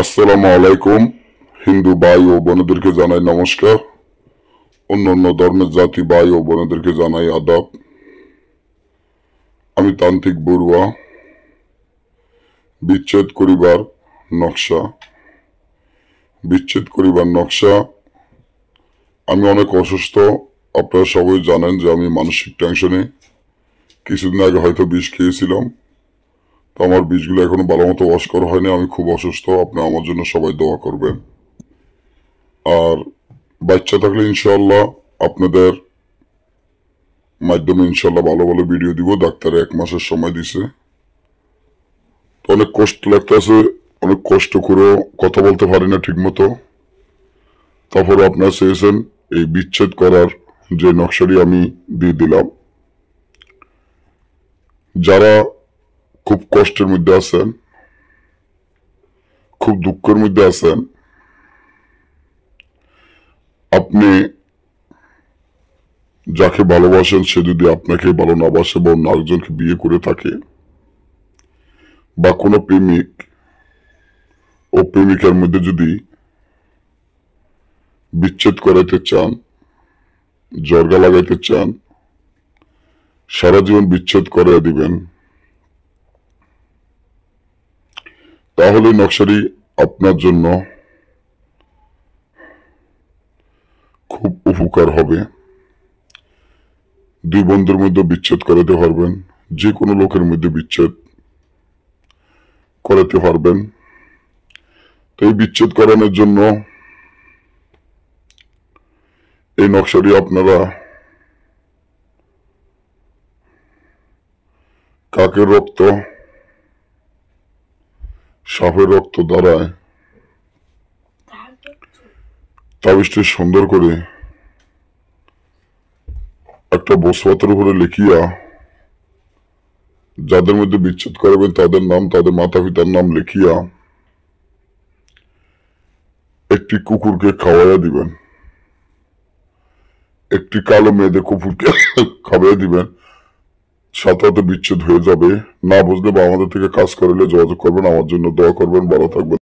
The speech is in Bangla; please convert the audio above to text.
আসসালামু আলাইকুম। হিন্দু ভাই ও বোনদেরকে জানাই নমস্কার। অন্যান্য ধর্মের জাতি ভাই ও বোনদেরকে জানাই আদাব। আমি তান্ত্রিক বড়ুয়া। বিচ্ছেদ করিবার নকশা। বিচ্ছেদ করিবার নকশা। আমি অনেক অসুস্থ। আপনারা সবাই জানেন যে আমি মানসিক টেনশনে কিছুদিন আগে হয়তো বিষ খেয়েছিলাম। তো আমার বিষগুলো এখনো ভালো মতো ওয়াশ করা হয়নি। আমি খুব অসুস্থ। আপনারা আমার জন্য সবাই দোয়া করবেন। আর বাচ্চা থাকলে ইনশাআল্লাহ আপনাদের মাধ্যমে ইনশাআল্লাহ ভালো ভালো ভিডিও দিব। ডাক্তারে 1 মাসের সময় দিছে। তো অনেক কষ্ট লাগতেছে। অনেক কষ্ট করে কথা বলতে পারি না ঠিক মতো। তারপরে আপনারা চেয়েছেন এই বিচ্ছেদ করার যে নকশাটি আমি দিয়ে দিলাম। যারা খুব কষ্টের মধ্যে আছেন, খুব দুঃখের মধ্যে আছেন, আপনি যাকে ভালোবাসেন সে যদি আপনাকে ভালো না বাসে বা অন্য আরেকজনকে বিয়ে করে থাকে, বা কোনো প্রেমিক ও প্রেমিকার মধ্যে যদি বিচ্ছেদ করাইতে চান, জর্গা লাগাইতে চান, সারা জীবন বিচ্ছেদ করে দিবেন, তাহলে নকশাটি আপনার জন্য খুব উপকার হবে। 2 বন্ধুর মধ্যে বিচ্ছেদ করাতে পারবেন, যে কোনো লোকের মধ্যে বিচ্ছেদ করাতে পারবেন। তো এই বিচ্ছেদ করানোর জন্য এই নকশাটি আপনারা কাকের রক্ত, সাপের রক্ত দ্বারায় তাবিজটি সুন্দর করে একটা বসপাতের উপরে লিখিয়া যাদের মধ্যে বিচ্ছেদ করবেন তাদের নাম, তাদের মাতা পিতার নাম লিখিয়া একটি কুকুরকে খাওয়াইয়া দিবেন। একটি কালো মেয়েদের কুকুরকে খাওয়াইয়া দিবেন। সাথে সাথে বিচ্ছেদ হয়ে যাবে। না বুঝলে বা আমাদের থেকে কাজ করালে যোগাযোগ করবেন। আমার জন্য দোয়া করবেন। ভালো থাকবেন।